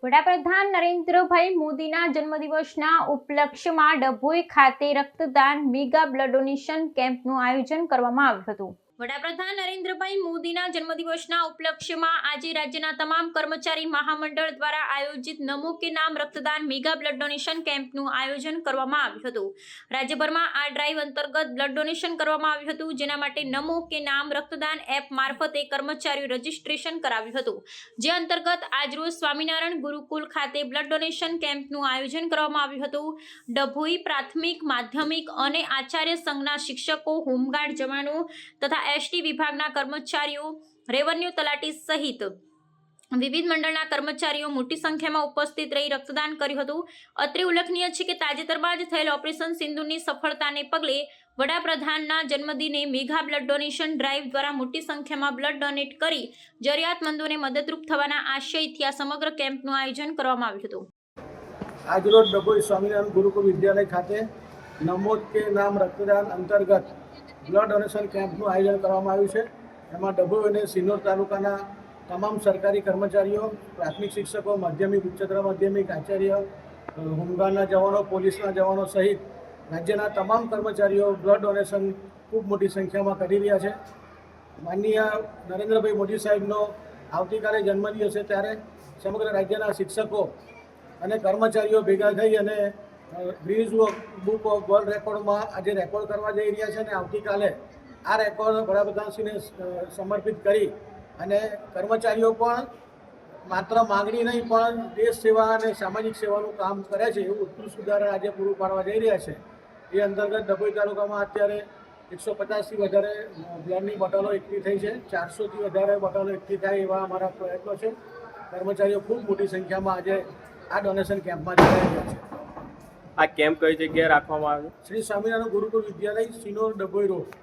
વડાપ્રધાન નરેન્દ્રભાઈ મોદીના જન્મદિવસના ઉપલક્ષ્યમાં ડભોઈ ખાતે રક્તદાન મેગા બ્લડ ડોનેશન કેમ્પનું આયોજન કરવામાં આવ્યું હતું। વડાપ્રધાન નરેન્દ્રભાઈ મોદીના જન્મદિવસના ઉપલક્ષ્યમાં આજે રાજ્યના તમામ કર્મચારી મહામંડળ દ્વારા આયોજિત નમો કે નામ રક્તદાન મેગા બ્લડ ડોનેશન કેમ્પનું આયોજન કરવામાં આવ્યું હતું। રાજ્યભરમાં આ ડ્રાઈવ અંતર્ગત બ્લડ ડોનેશન કરવામાં આવ્યું હતું, જેના માટે નમો કે નામ રક્તદાન એપ મારફતે કર્મચારીઓ રજીસ્ટ્રેશન કરાવ્યું હતું, જે અંતર્ગત આજરોજ સ્વામિનારાયણ ગુરુકુલ ખાતે બ્લડ ડોનેશન કેમ્પનું આયોજન કરવામાં આવ્યું હતું। ડભોઈ પ્રાથમિક, માધ્યમિક અને આચાર્ય સંઘના શિક્ષકો, હોમગાર્ડ જવાનો તથા એસટી વિભાગના કર્મચારીઓ, રેવન્યુ તલાટી સહિત વિવિધ મંડળના કર્મચારીઓ મોટી સંખ્યામાં ઉપસ્થિત રહી રક્તદાન કર્યું હતું। અત્રે ઉલ્લેખનીય છે કે તાજેતરમાં જ થયેલ ઓપરેશન સિંધુની સફળતાને પગલે વડાપ્રધાનના જન્મદિને મેગા બ્લડ ડોનેશન ડ્રાઈવ દ્વારા મોટી સંખ્યામાં બ્લડ ડોનેટ કરી જરૂરિયાતમંદોને મદદરૂપ થવાના આશયથી આ સમગ્ર કેમ્પનું આયોજન કરવામાં આવ્યું હતું। આજરોજ ડભોઈ સ્વામિનારાયણ ગુરુકુલ વિદ્યાલય ખાતે નમો કે નામ રક્તદાન અંતર્ગત બ્લડ ડોનેશન કેમ્પનું આયોજન કરવામાં આવ્યું છે। એમાં ડભોઈ અને સિનોર તાલુકાના તમામ સરકારી કર્મચારીઓ, પ્રાથમિક શિક્ષકો, માધ્યમિક, ઉચ્ચતર માધ્યમિક, આચાર્ય, હોમગાર્ડના જવાનો, પોલીસના જવાનો સહિત રાજ્યના તમામ કર્મચારીઓ બ્લડ ડોનેશન ખૂબ મોટી સંખ્યામાં કરી રહ્યા છે। માનનીય નરેન્દ્રભાઈ મોદી સાહેબનો આવતીકાલે જન્મદિવસ છે, ત્યારે સમગ્ર રાજ્યના શિક્ષકો અને કર્મચારીઓ ભેગા થઈ અને ગિનિઝ બુક ઓફ વર્લ્ડ રેકોર્ડમાં આજે રેકોર્ડ કરવા જઈ રહ્યા છે અને આવતીકાલે આ રેકોર્ડ વડાપ્રધાનશ્રીને સમર્પિત કરી અને કર્મચારીઓ પણ માત્ર માગણી નહીં પણ દેશ સેવા અને સામાજિક સેવાનું કામ કરે છે એવું ઉત્કૃષ્ટ ઉદાહરણ આજે પૂરું પાડવા જઈ રહ્યા છે। એ અંતર્ગત ડભોઈ તાલુકામાં અત્યારે 150થી વધારે બ્લડની બોટલો એકઠી થઈ છે, 400થી વધારે બોટલો એકઠી થાય એવા અમારા પ્રયત્નો છે। કર્મચારીઓ ખૂબ મોટી સંખ્યામાં આજે આ ડોનેશન કેમ્પમાં જોડાઈ રહ્યા છે। આ કેમ્પ કઈ જગ્યાએ રાખવામાં આવ્યો? શ્રી સ્વામિનારાયણ ગુરુકુલ વિદ્યાલય, સિનોર, ડભોઈ રોડ।